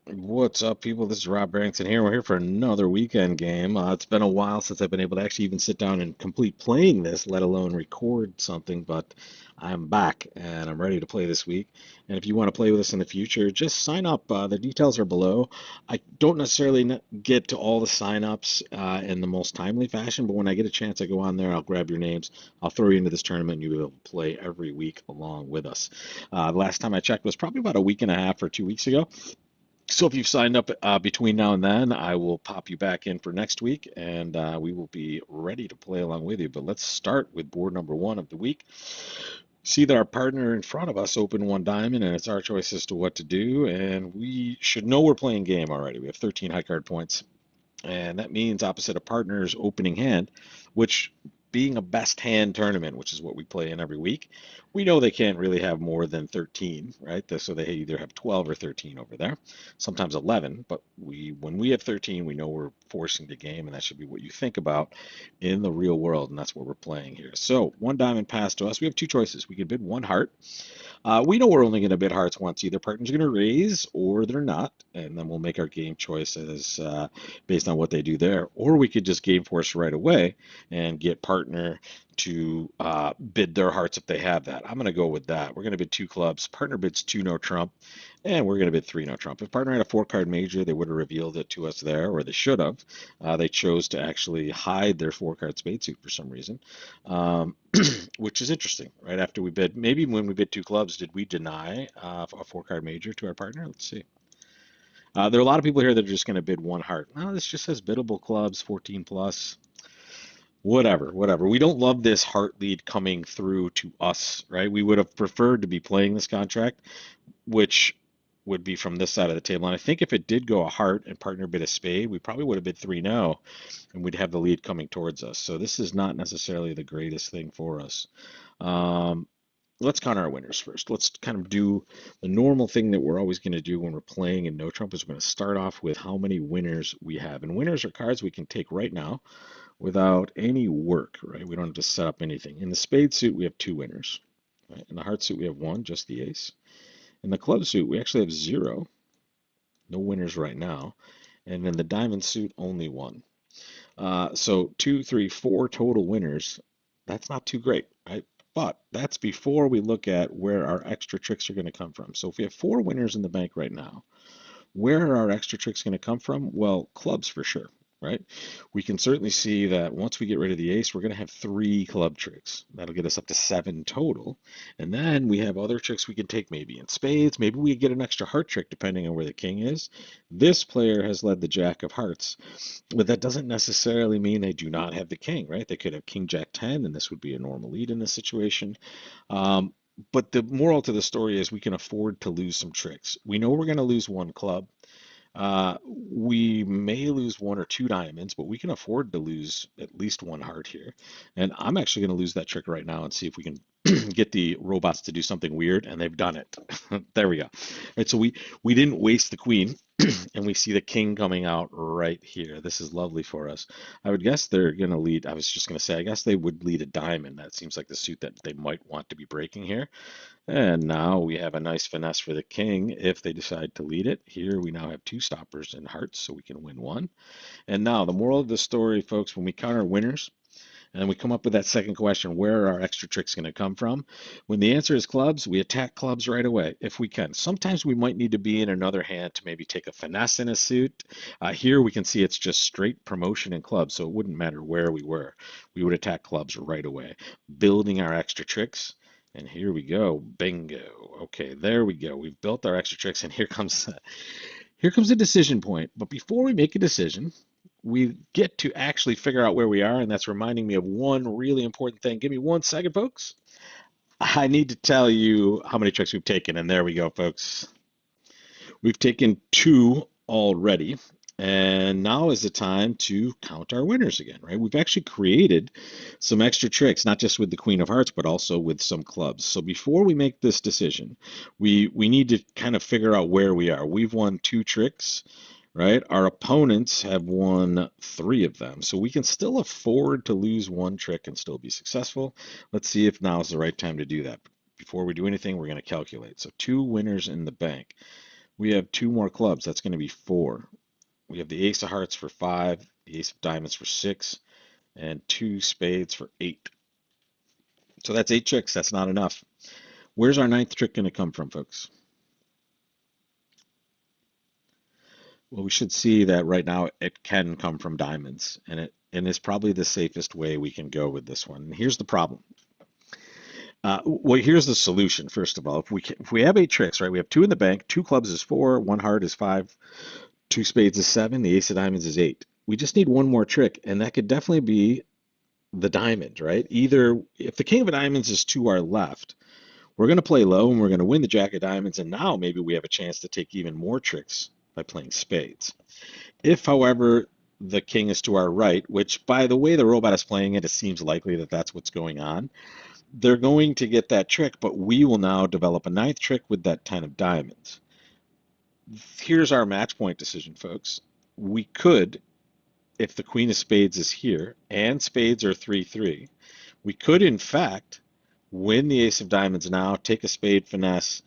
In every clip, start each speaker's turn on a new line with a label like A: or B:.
A: What's up, people? This is Rob Barrington here. We're here for another weekend game. It's been a while since I've been able to actually even sit down and complete playing this, let alone record something, but I'm back and I'm ready to play this week. And if you want to play with us in the future, just sign up. The details are below. I don't necessarily get to all the sign-ups in the most timely fashion, but when I get a chance, I go on there, I'll grab your names, I'll throw you into this tournament, and you'll be able to play every week along with us. The last time I checked was probably about a week and a half or 2 weeks ago. So if you've signed up between now and then, I will pop you back in for next week, and we will be ready to play along with you. But let's start with board number one of the week. See that our partner in front of us opened one diamond, and it's our choice as to what to do. And we should know we're playing game already. We have 13 high card points, and that means opposite a partner's opening hand, which being a best hand tournament, which is what we play in every week, we know they can't really have more than 13, right? So they either have 12 or 13 over there, sometimes 11, but when we have 13, we know we're forcing the game, and that should be what you think about in the real world, and that's what we're playing here. So one diamond passed to us. We have two choices. We could bid one heart. We know we're only going to bid hearts once. Either partner's going to raise or they're not, and then we'll make our game choices based on what they do there. Or we could just game force right away and get partner to bid their hearts if they have that. I'm going to go with that. We're going to bid two clubs. Partner bids two no trump, and we're going to bid three no trump. If partner had a four card major, they would have revealed it to us there, or they should have. They chose to actually hide their four card spade suit for some reason. Um, which is interesting, right? After we bid, maybe when we bid two clubs, did we deny a four card major to our partner? Let's see. There are a lot of people here that are just going to bid one heart. No, this just says biddable clubs, 14 plus. Whatever, whatever. We don't love this heart lead coming through to us, right? We would have preferred to be playing this contract, which would be from this side of the table. And I think if it did go a heart and partner bid a spade, we probably would have bid three no, and we'd have the lead coming towards us. So this is not necessarily the greatest thing for us. Um, let's count our winners first. Let's kind of do the normal thing that we're always going to do when we're playing in No Trump is we're going to start off with how many winners we have. And winners are cards we can take right now without any work, right? We don't have to set up anything. In the spade suit, we have two winners. Right? In the heart suit, we have one, just the ace. In the club suit, we actually have zero, no winners right now. And in the diamond suit, only one. So two, three, four total winners. That's not too great, right? But that's before we look at where our extra tricks are going to come from. So if we have four winners in the bank right now, where are our extra tricks going to come from? Well, clubs for sure, right? We can certainly see that once we get rid of the ace, we're going to have three club tricks. That'll get us up to seven total. And then we have other tricks we can take maybe in spades. Maybe we get an extra heart trick depending on where the king is. This player has led the jack of hearts, but that doesn't necessarily mean they do not have the king, right? They could have king jack 10, and this would be a normal lead in this situation. Um, but the moral to the story is we can afford to lose some tricks. We know we're going to lose one club. We may lose one or two diamonds, but we can afford to lose at least one heart here. And I'm actually going to lose that trick right now and see if we can get the robots to do something weird, and they've done it. There we go. All right, so we didn't waste the queen, and we see the king coming out right here. This is lovely for us. I would guess they're going to lead. I was just going to say, I guess they would lead a diamond. That seems like the suit that they might want to be breaking here. And now we have a nice finesse for the king if they decide to lead it. Here we now have two stoppers in hearts, so we can win one. And now the moral of the story, folks, when we count our winners, and then we come up with that second question, where are our extra tricks going to come from? When the answer is clubs, we attack clubs right away if we can. Sometimes we might need to be in another hand to maybe take a finesse in a suit. Here we can see it's just straight promotion in clubs, so it wouldn't matter where we were. We would attack clubs right away, building our extra tricks. And here we go, bingo. Okay, there we go. We've built our extra tricks, and here comes a decision point. But before we make a decision, we get to actually figure out where we are, and that's reminding me of one really important thing. Give me 1 second, folks. I need to tell you how many tricks we've taken, and there we go, folks. We've taken two already, and now is the time to count our winners again, right? We've actually created some extra tricks, not just with the Queen of Hearts, but also with some clubs. So before we make this decision, we need to kind of figure out where we are. We've won two tricks, right? Our opponents have won three of them. So we can still afford to lose one trick and still be successful. Let's see if now is the right time to do that. Before we do anything, we're going to calculate. So two winners in the bank. We have two more clubs. That's going to be four. We have the ace of hearts for five, the ace of diamonds for six, and two spades for eight. So that's eight tricks. That's not enough. Where's our ninth trick going to come from, folks? Well, we should see that right now it can come from diamonds, and it's probably the safest way we can go with this one. And here's the problem. Well, here's the solution. First of all, if we have eight tricks, right? We have two in the bank, two clubs is four, one heart is five, two spades is seven, the ace of diamonds is eight. We just need one more trick, and that could definitely be the diamond, right? Either if the king of diamonds is to our left, we're going to play low and we're going to win the jack of diamonds, and now maybe we have a chance to take even more tricks by playing spades. If, however, the king is to our right, which by the way the robot is playing it, it seems likely that that's what's going on. They're going to get that trick, but we will now develop a ninth trick with that 10 of diamonds. Here's our match point decision, folks. We could, if the queen of spades is here and spades are 3-3, we could, in fact, win the ace of diamonds now, take a spade finesse,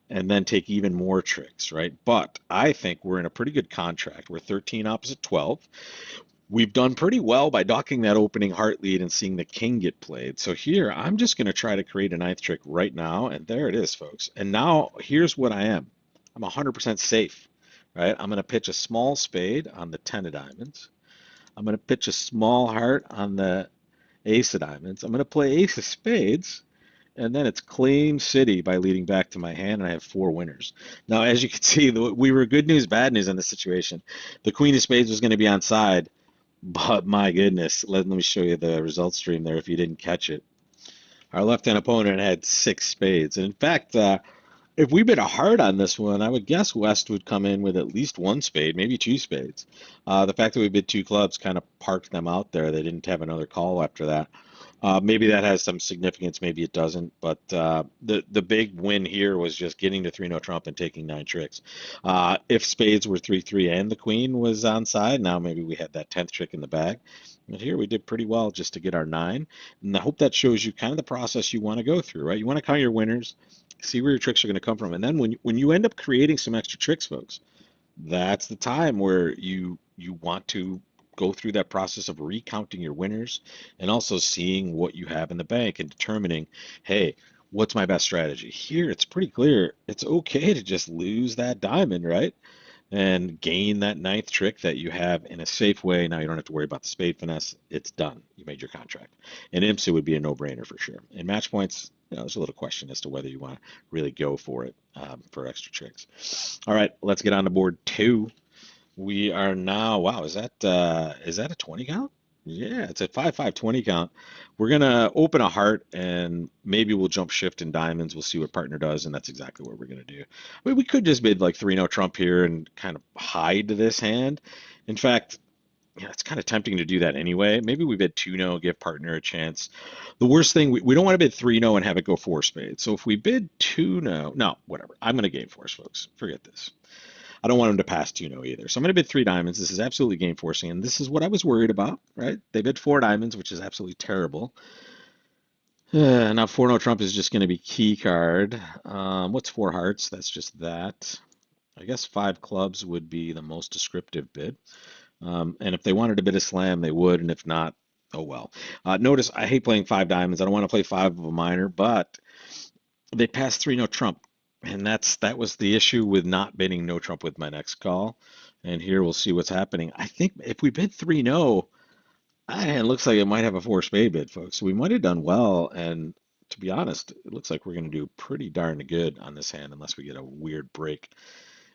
A: and then take even more tricks, right? But I think we're in a pretty good contract. We're 13 opposite 12. We've done pretty well by docking that opening heart lead and seeing the king get played. So here, I'm just going to try to create a ninth trick right now, and there it is, folks. And now here's what I am. I'm 100% safe, right? I'm going to pitch a small spade on the 10 of diamonds. I'm going to pitch a small heart on the ace of diamonds. I'm going to play ace of spades, and then it's clean city by leading back to my hand, and I have four winners. Now, as you can see, we were good news, bad news in this situation. The queen of spades was going to be on side, but my goodness, let me show you the result stream there if you didn't catch it. Our left-hand opponent had six spades. And in fact, if we bid a heart on this one, I would guess West would come in with at least one spade, maybe two spades. The fact that we bid two clubs kind of parked them out there. They didn't have another call after that. Maybe that has some significance, maybe it doesn't. But the big win here was just getting to 3-0 trump and taking nine tricks. If spades were 3-3 and the queen was on side, now maybe we had that 10th trick in the bag. But here we did pretty well just to get our nine. And I hope that shows you kind of the process you want to go through, right? You want to count your winners, see where your tricks are going to come from. And then when you end up creating some extra tricks, folks, that's the time where you want to go through that process of recounting your winners and also seeing what you have in the bank and determining, hey, what's my best strategy? Here, it's pretty clear. It's okay to just lose that diamond, right? And gain that ninth trick that you have in a safe way. Now you don't have to worry about the spade finesse. It's done. You made your contract. And IMSA would be a no-brainer for sure. In match points, there's a little question as to whether you want to really go for it for extra tricks. All right, let's get on to board two. We are now, wow, is that a 20 count? Yeah, it's a 5-5-20 count. We're gonna open a heart and maybe we'll jump shift in diamonds. We'll see what partner does, and that's exactly what we're gonna do. I mean, we could just bid like 3-0 trump here and kind of hide this hand. In fact, yeah, it's kind of tempting to do that anyway. Maybe we bid 2-0, give partner a chance. The worst thing, we don't want to bid 3-0 and have it go four spades. So if we bid 2-0, no, whatever. I'm gonna game force, folks. Forget this. I don't want him to pass 2-0 either. So I'm going to bid three diamonds. This is absolutely game forcing, and this is what I was worried about, right? They bid four diamonds, which is absolutely terrible. Now 4-0 trump is just going to be key card. What's four hearts? That's just that. I guess five clubs would be the most descriptive bid. And if they wanted to bid a slam, they would, and if not, oh well. Notice I hate playing five diamonds. I don't want to play five of a minor, but they passed 3-0 trump. And that was the issue with not bidding no trump with my next call. And here we'll see what's happening. I think if we bid 3-0, it looks like it might have a four spade bid, folks. So we might have done well. And to be honest, it looks like we're going to do pretty darn good on this hand unless we get a weird break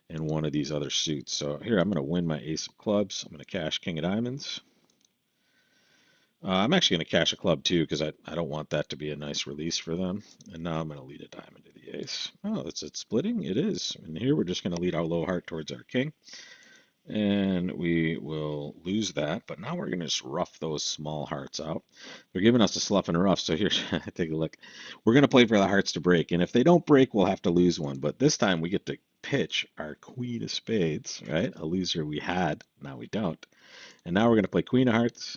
A: in one of these other suits. So here I'm going to win my ace of clubs. I'm going to cash king of diamonds. I'm actually going to cash a club too because I don't want that to be a nice release for them. And now I'm going to lead a diamond to the ace. Oh, it's splitting? It is. And here we're just going to lead our low heart towards our king. And we will lose that. But now we're going to just rough those small hearts out. They're giving us a slough and rough. So here, take a look. We're going to play for the hearts to break. And if they don't break, we'll have to lose one. But this time we get to pitch our queen of spades, right? A loser we had. Now we don't. And now we're going to play queen of hearts.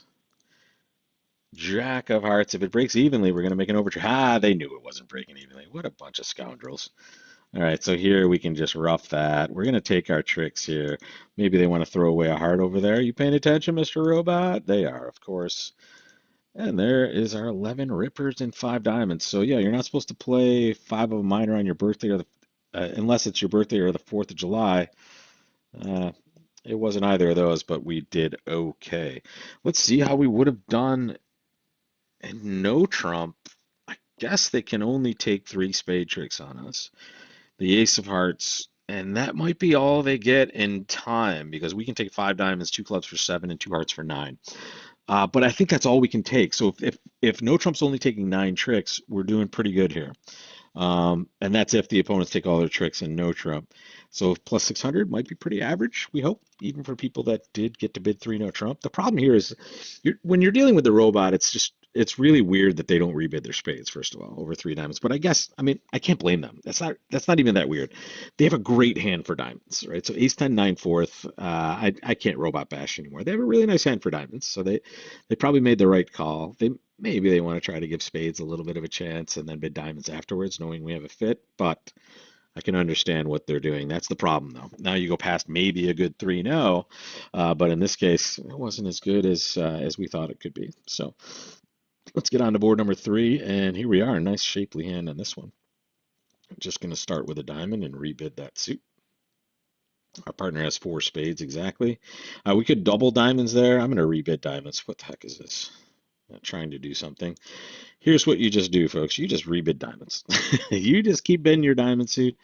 A: Jack of hearts. If it breaks evenly, we're going to make an overture. Ah, they knew it wasn't breaking evenly. What a bunch of scoundrels. All right, so here we can just rough that. We're going to take our tricks here. Maybe they want to throw away a heart over there. You paying attention, Mr. Robot? They are, of course. And there is our 11 rippers and 5 diamonds. So yeah, you're not supposed to play 5 of a minor on your birthday or unless it's your birthday or the 4th of July. Uh, it wasn't either of those, but we did okay. Let's see how we would have done in no trump. I guess they can only take 3 spade tricks on us. The ace of hearts, and that might be all they get in time because we can take 5 diamonds, 2 clubs for 7, and 2 hearts for 9. But I think that's all we can take. So if no trump's only taking 9 tricks, we're doing pretty good here. And that's if the opponents take all their tricks and no trump. So plus 600 might be pretty average, we hope, even for people that did get to bid 3 no trump. The problem here is when you're dealing with the robot, it's really weird that they don't rebid their spades, first of all, over 3 diamonds. But I guess, I mean, I can't blame them. That's not even that weird. They have a great hand for diamonds, right? So ace 10 9 fourth. I can't robot bash anymore. They have a really nice hand for diamonds. So they probably made the right call. Maybe they want to try to give spades a little bit of a chance and then bid diamonds afterwards, knowing we have a fit, but I can understand what they're doing. That's the problem, though. Now you go past maybe a good 3 no, but in this case, it wasn't as good as we thought it could be. So let's get on to board number 3, and here we are. Nice shapely hand on this one. I'm just going to start with a diamond and rebid that suit. Our partner has 4 spades exactly. We could double diamonds there. I'm going to rebid diamonds. What the heck is this? Trying to do something. Here's what you just do, folks. You just rebid diamonds. You just keep bidding your diamond suit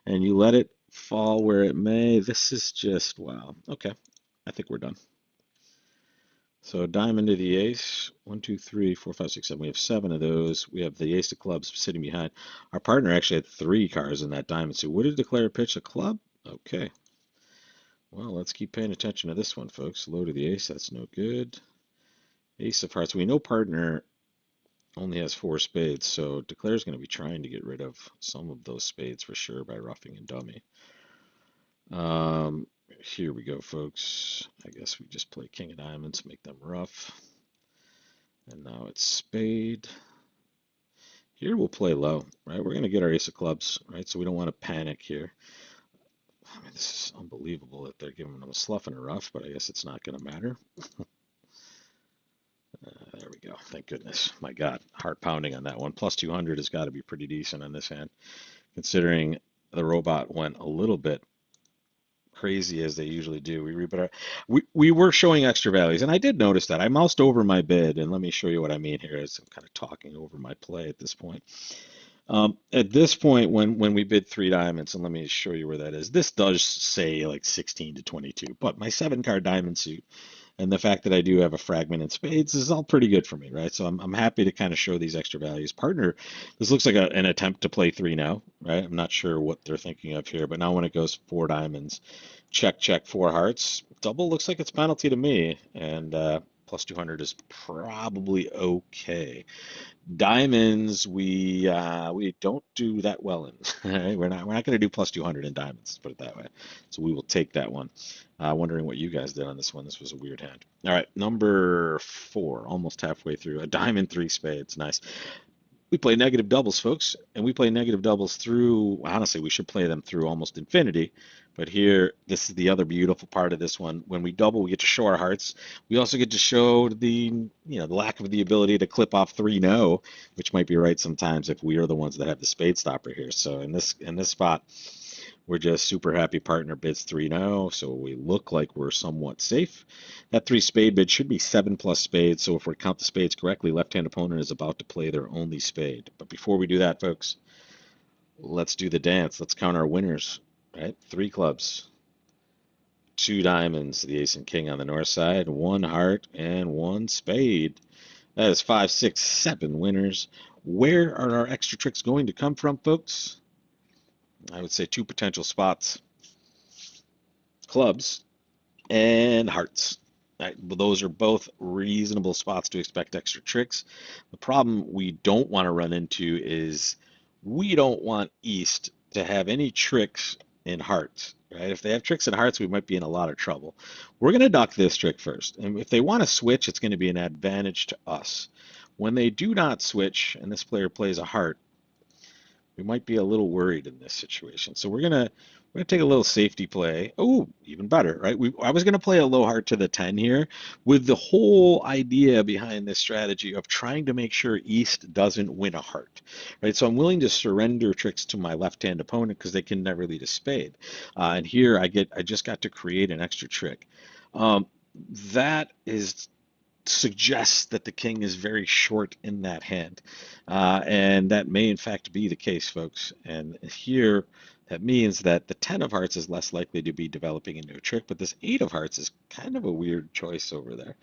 A: and you let it fall where it may. This is just, wow. Okay. I think we're done. So diamond to the ace. 1, 2, 3, 4, 5, 6, 7. We have 7 of those. We have the ace of clubs sitting behind. Our partner actually had 3 cards in that diamond suit. Would it declare a pitch a club? Okay. Well, let's keep paying attention to this one, folks. Low to the ace. That's no good. Ace of hearts. We know partner only has 4 spades, so Declare's going to be trying to get rid of some of those spades for sure by roughing and dummy. Here we go, folks. I guess we just play king of diamonds, make them rough. And now it's spade. Here we'll play low, right? We're going to get our ace of clubs, right? So we don't want to panic here. I mean, this is unbelievable that they're giving them a slough and a rough, but I guess it's not going to matter. There we go. Thank goodness. My God, heart pounding on that one. Plus 200 has got to be pretty decent on this hand, considering the robot went a little bit crazy as they usually do. We were showing extra values, and I did notice that. I moused over my bid, and let me show you what I mean here as I'm kind of talking over my play at this point. At this point, when we bid 3 diamonds, and let me show you where that is. This does say like 16 to 22, but my 7 card diamond suit and the fact that I do have a fragment in spades is all pretty good for me, right? So I'm happy to kind of show these extra values. Partner, this looks like an attempt to play 3 now, right? I'm not sure what they're thinking of here, but now when it goes 4 diamonds, check, check, 4 hearts, double looks like it's penalty to me, and plus 200 is probably okay. Diamonds, we don't do that well in. Right? We're not going to do plus 200 in diamonds. Let's put it that way. So we will take that one. Wondering what you guys did on this one. This was a weird hand. All right, number 4, almost halfway through. A diamond, 3 spades. Nice. We play negative doubles, folks, and we play negative doubles through, honestly, we should play them through almost infinity. But here, this is the other beautiful part of this one. When we double, we get to show our hearts. We also get to show the lack of the ability to clip off 3 no, which might be right sometimes if we are the ones that have the spade stopper here. So in this spot, we're just super happy partner bids 3 no, so we look like we're somewhat safe. That 3 spade bid should be 7 plus spades, so if we count the spades correctly, left-hand opponent is about to play their only spade. But before we do that, folks, let's do the dance. Let's count our winners, right? 3 clubs, 2 diamonds, the ace and king on the north side, 1 heart, and 1 spade. That is 5, 6, 7 winners. Where are our extra tricks going to come from, folks? I would say 2 potential spots. Clubs and hearts. Right, those are both reasonable spots to expect extra tricks. The problem we don't want to run into is we don't want East to have any tricks in hearts. Right? If they have tricks in hearts, we might be in a lot of trouble. We're going to duck this trick first. And if they want to switch, it's going to be an advantage to us. When they do not switch, and this player plays a heart, we might be a little worried in this situation. So we're gonna take a little safety play. Oh, even better, right? I was gonna play a low heart to the 10 here with the whole idea behind this strategy of trying to make sure East doesn't win a heart, right? So I'm willing to surrender tricks to my left-hand opponent because they can never lead a spade. And here I just got to create an extra trick. Um, that is suggests that the king is very short in that hand. And that may in fact be the case, folks. And here, that means that the 10 of hearts is less likely to be developing into a trick, but this 8 of hearts is kind of a weird choice over there.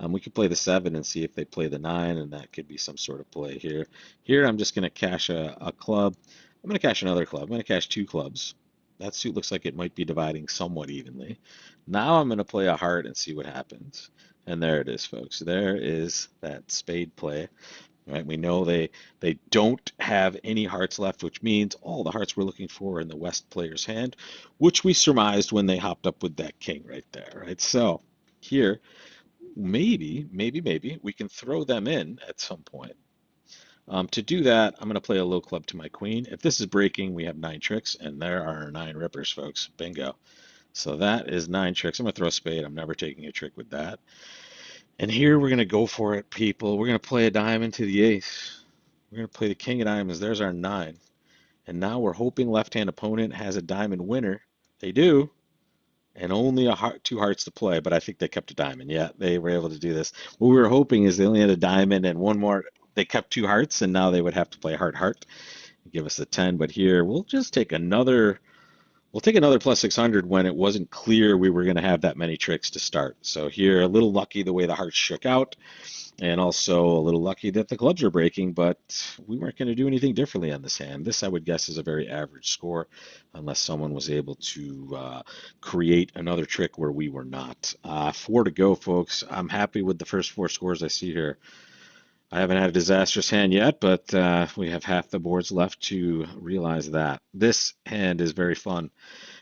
A: We could play the 7 and see if they play the 9, and that could be some sort of play here. Here, I'm just going to cash a club. I'm going to cash another club. I'm going to cash 2 clubs. That suit looks like it might be dividing somewhat evenly. Now I'm going to play a heart and see what happens. And there it is, folks. There is that spade play. Right? We know they don't have any hearts left, which means all the hearts we're looking for are in the West player's hand, which we surmised when they hopped up with that king right there, right? So here, maybe we can throw them in at some point. To do that, I'm going to play a low club to my queen. If this is breaking, we have 9 tricks, and there are 9 rippers, folks. Bingo. So that is 9 tricks. I'm going to throw a spade. I'm never taking a trick with that. And here we're going to go for it, people. We're going to play a diamond to the ace. We're going to play the king of diamonds. There's our 9. And now we're hoping left-hand opponent has a diamond winner. They do. And only 2 hearts to play, but I think they kept a diamond. Yeah, they were able to do this. What we were hoping is they only had a diamond and one more. They kept 2 hearts, and now they would have to play heart and give us a 10. But here, we'll just take another. We'll take another plus 600 when it wasn't clear we were going to have that many tricks to start. So here, a little lucky the way the hearts shook out, and also a little lucky that the clubs are breaking, but we weren't going to do anything differently on this hand. This, I would guess, is a very average score, unless someone was able to create another trick where we were not. 4 to go, folks. I'm happy with the first 4 scores I see here. I haven't had a disastrous hand yet, but we have half the boards left to realize that. This hand is very fun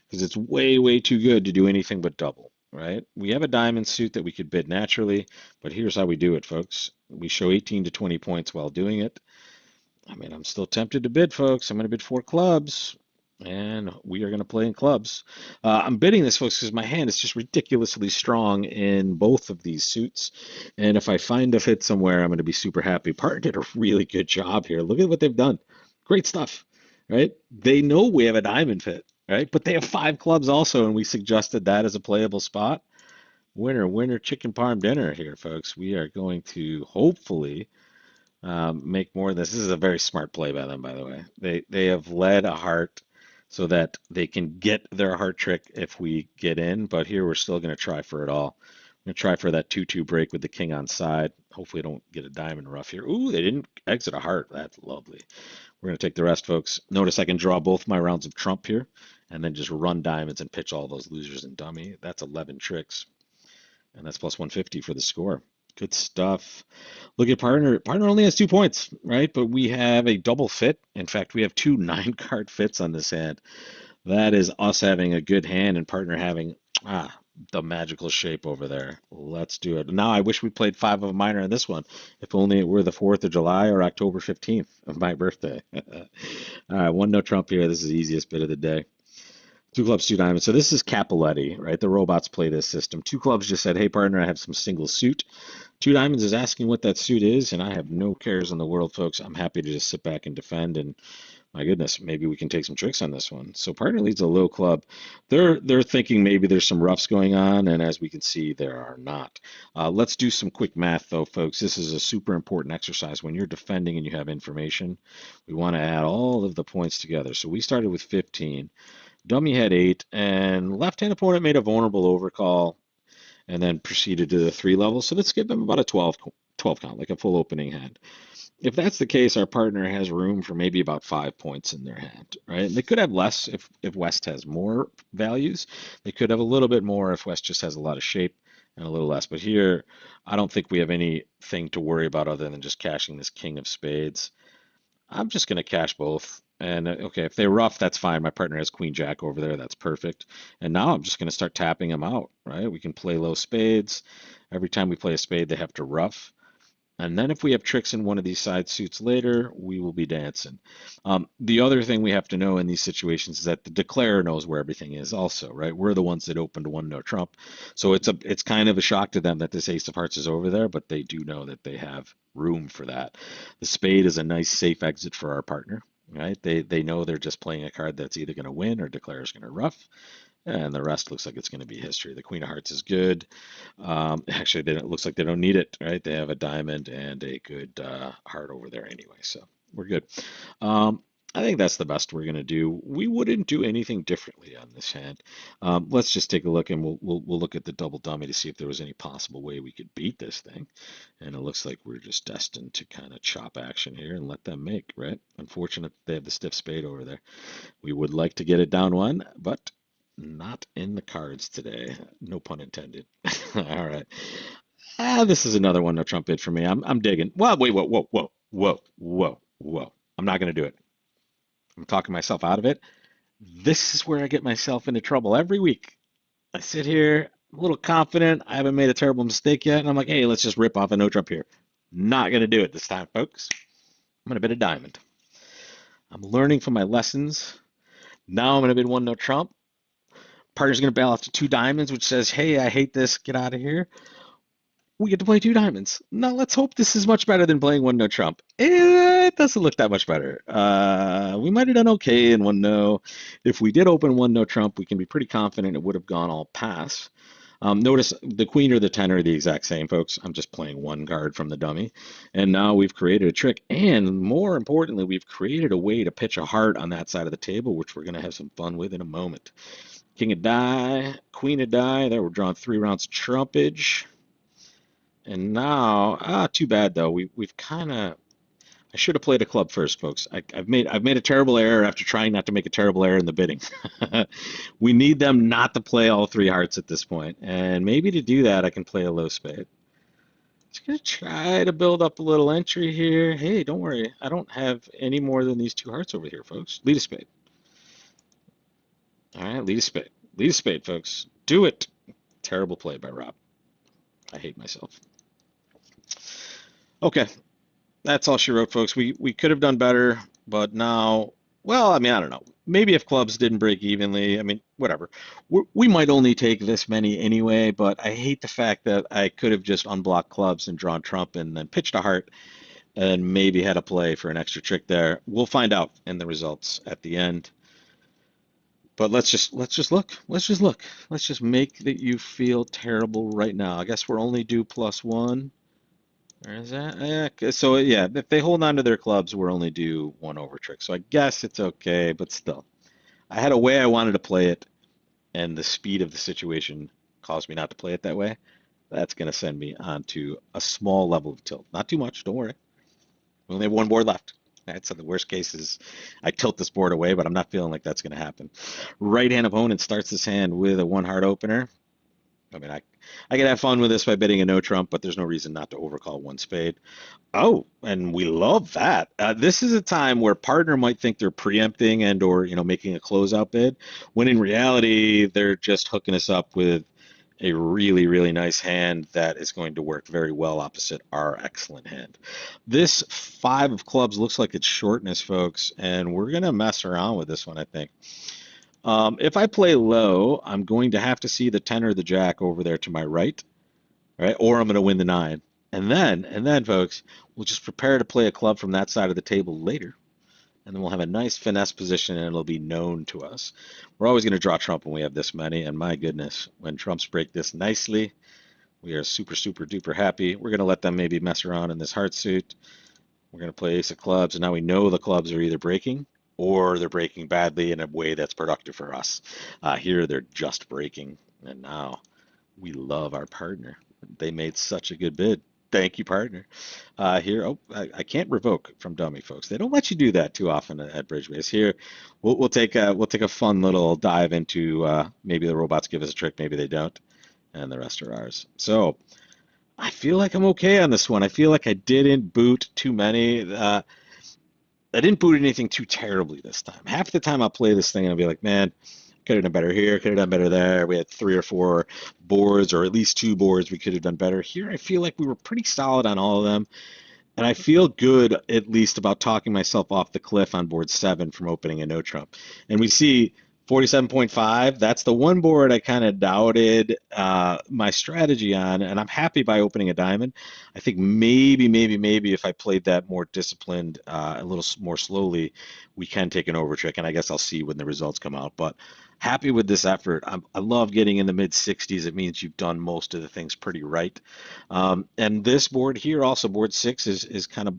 A: because it's way too good to do anything but double, right? We have a diamond suit that we could bid naturally, but here's how we do it, folks. We show 18 to 20 points while doing it. I mean, I'm still tempted to bid, folks. I'm going to bid 4 clubs, and we are going to play in clubs. I'm bidding this, folks, because my hand is just ridiculously strong in both of these suits. And if I find a fit somewhere, I'm going to be super happy. Partner did a really good job here. Look at what they've done. Great stuff, right? They know we have a diamond fit, right? But they have 5 clubs also, and we suggested that as a playable spot. Winner, chicken parm dinner here, folks. We are going to hopefully make more of this. This is a very smart play by them, by the way. They have led a heart so that they can get their heart trick if we get in, but here we're still going to try for it all. I'm going to try for that 2-2 break with the king on side. Hopefully, don't get a diamond rough here. Ooh, they didn't exit a heart. That's lovely. We're going to take the rest, folks. Notice I can draw both my rounds of trump here and then just run diamonds and pitch all those losers and dummy. That's 11 tricks, and that's plus 150 for the score. Good stuff. Look at partner. Partner only has 2 points, right? But we have a double fit. In fact, we have 2 9-card fits on this hand. That is us having a good hand and partner having the magical shape over there. Let's do it. Now I wish we played 5 of a minor in this one. If only it were the 4th of July or October 15th of my birthday. All right, 1 no trump here. This is the easiest bit of the day. 2 clubs, 2 diamonds. So this is Capoletti, right? The robots play this system. 2 clubs just said, hey, partner, I have some single suit. 2 diamonds is asking what that suit is, and I have no cares in the world, folks. I'm happy to just sit back and defend, and my goodness, maybe we can take some tricks on this one. So partner leads a low club. They're thinking maybe there's some roughs going on, and as we can see, there are not. Let's do some quick math, though, folks. This is a super important exercise. When you're defending and you have information, we want to add all of the points together. So we started with 15. Dummy had 8, and left-hand opponent made a vulnerable overcall and then proceeded to the 3 level. So let's give them about a 12 count, like a full opening hand. If that's the case, our partner has room for maybe about 5 points in their hand, right? They could have less if West has more values. They could have a little bit more if West just has a lot of shape and a little less. But here, I don't think we have anything to worry about other than just cashing this king of spades. I'm just going to cash both. And okay, if they're rough, that's fine. My partner has queen jack over there. That's perfect. And now I'm just going to start tapping them out, right? We can play low spades. Every time we play a spade, they have to rough. And then if we have tricks in one of these side suits later, we will be dancing. The other thing we have to know in these situations is that the declarer knows where everything is also, right? We're the ones that opened one no trump. So it's kind of a shock to them that this ace of hearts is over there, but they do know that they have room for that. The spade is a nice safe exit for our partner, right? They know they're just playing a card that's either going to win or declare is going to ruff. And the rest looks like it's going to be history. The Queen of Hearts is good. Actually, it looks like they don't need it, right? They have a diamond and a good heart over there anyway, so we're good. I think that's the best we're going to do. We wouldn't do anything differently on this hand. Let's just take a look, and we'll look at the double dummy to see if there was any possible way we could beat this thing. And it looks like we're just destined to kind of chop action here and let them make, right? Unfortunate they have the stiff spade over there. We would like to get it down one, but not in the cards today. No pun intended. All right. This is another one no trump bid for me. I'm digging. Well, wait, whoa. I'm not gonna do it. I'm talking myself out of it. This is where I get myself into trouble every week. I sit here, a little confident. I haven't made a terrible mistake yet, and I'm like, hey, let's just rip off a no trump here. Not gonna do it this time, folks. I'm gonna bid a diamond. I'm learning from my lessons. Now I'm gonna bid one no trump. Partner's going to bail off to two diamonds, which says, hey, I hate this. Get out of here. We get to play two diamonds. Now let's hope this is much better than playing one no trump. It doesn't look that much better. We might have done okay in one no. If we did open one no trump, we can be pretty confident it would have gone all pass. Notice the queen or the 10 are the exact same, folks. I'm just playing one card from the dummy. And now we've created a trick. And more importantly, we've created a way to pitch a heart on that side of the table, which we're going to have some fun with in a moment. King of die, queen of die. There, we're drawing 3 rounds of trumpage. And now, too bad though. We've kind of. I should have played a club first, folks. I've made a terrible error after trying not to make a terrible error in the bidding. We need them not to play all 3 hearts at this point, and maybe to do that, I can play a low spade. Just gonna try to build up a little entry here. Hey, don't worry, I don't have any more than these 2 hearts over here, folks. Lead a spade. All right, lead a spade. Lead a spade, folks. Do it. Terrible play by Rob. I hate myself. Okay, that's all she wrote, folks. We could have done better, but now, well, I mean, I don't know. Maybe if clubs didn't break evenly, I mean, whatever. We might only take this many anyway, but I hate the fact that I could have just unblocked clubs and drawn trump and then pitched a heart and maybe had a play for an extra trick there. We'll find out in the results at the end. But let's just look. Let's just look. Let's just make that you feel terrible right now. I guess we're only due +1. Or is that? Yeah. So yeah, if they hold on to their clubs, we're only due 1 over trick. So I guess it's okay, but still, I had a way I wanted to play it, and the speed of the situation caused me not to play it that way. That's gonna send me onto a small level of tilt. Not too much. Don't worry. We only have 1 board left. Right, so the worst case is I tilt this board away, but I'm not feeling like that's going to happen. Right hand opponent starts this hand with a 1 heart opener. I mean, I can have fun with this by bidding a no trump, but there's no reason not to overcall 1 spade. Oh, and we love that. This is a time where partner might think they're preempting and or making a closeout bid, when in reality they're just hooking us up with a really, really nice hand that is going to work very well opposite our excellent hand. This 5 of clubs looks like it's shortness, folks, and we're going to mess around with this one, I think. If I play low, I'm going to have to see the 10 or the jack over there to my right, or I'm going to win the 9. And then, folks, we'll just prepare to play a club from that side of the table later. And then we'll have a nice finesse position and it'll be known to us. We're always going to draw trump when we have this many, and my goodness, when trumps break this nicely, we are super, super duper happy. We're going to let them maybe mess around in this heart suit. We're going to play ace of clubs, and now we know the clubs are either breaking or they're breaking badly in a way that's productive for us. Here they're just breaking, and now we love our partner. They made such a good bid. Thank you, partner. I can't revoke from dummy, folks. They don't let you do that too often at Bridgebase. Here, we'll take a fun little dive into maybe the robots give us a trick, maybe they don't, and the rest are ours. So I feel like I'm okay on this one. I feel like I didn't boot too many. I didn't boot anything too terribly this time. Half the time I'll play this thing and I'll be like, man, Could have done better here, could have done better there. We had three or four boards, or at least two boards we could have done better. Here, I feel like we were pretty solid on all of them. And I feel good, at least, about talking myself off the cliff on board seven from opening a no trump. And we see 47.5. That's the one board I kind of doubted my strategy on. And I'm happy by opening a diamond. I think maybe if I played that more disciplined, a little more slowly, we can take an over trick. And I guess I'll see when the results come out. But happy with this effort. I love getting in the mid 60s. It means you've done most of the things pretty right. And this board here, also board six, is kind of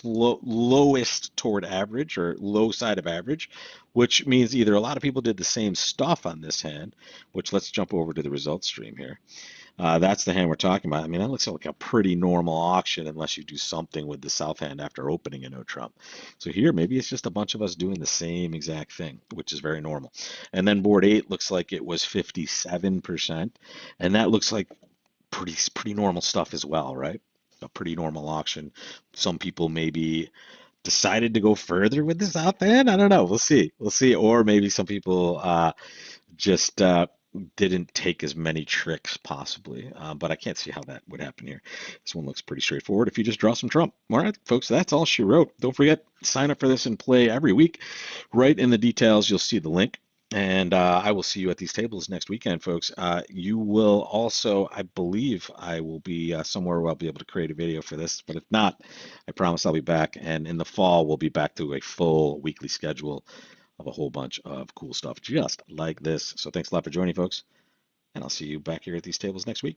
A: lowest toward average or low side of average, which means either a lot of people did the same stuff on this hand, which let's jump over to the results stream here. That's the hand we're talking about. I mean, that looks like a pretty normal auction unless you do something with the south hand after opening a no trump. So here, maybe it's just a bunch of us doing the same exact thing, which is very normal. And then board eight looks like it was 57%, and that looks like pretty normal stuff as well, right? A pretty normal auction. Some people maybe decided to go further with this out there. I don't know. We'll see. We'll see. Or maybe some people just didn't take as many tricks, possibly. But I can't see how that would happen here. This one looks pretty straightforward if you just draw some trump. All right, folks, that's all she wrote. Don't forget, sign up for this and play every week. Right in the details, you'll see the link. And I will see you at these tables next weekend, folks. You will also, I believe, I will be somewhere where I'll be able to create a video for this. But if not, I promise I'll be back. And in the fall, we'll be back to a full weekly schedule of a whole bunch of cool stuff just like this. So thanks a lot for joining, folks. And I'll see you back here at these tables next week.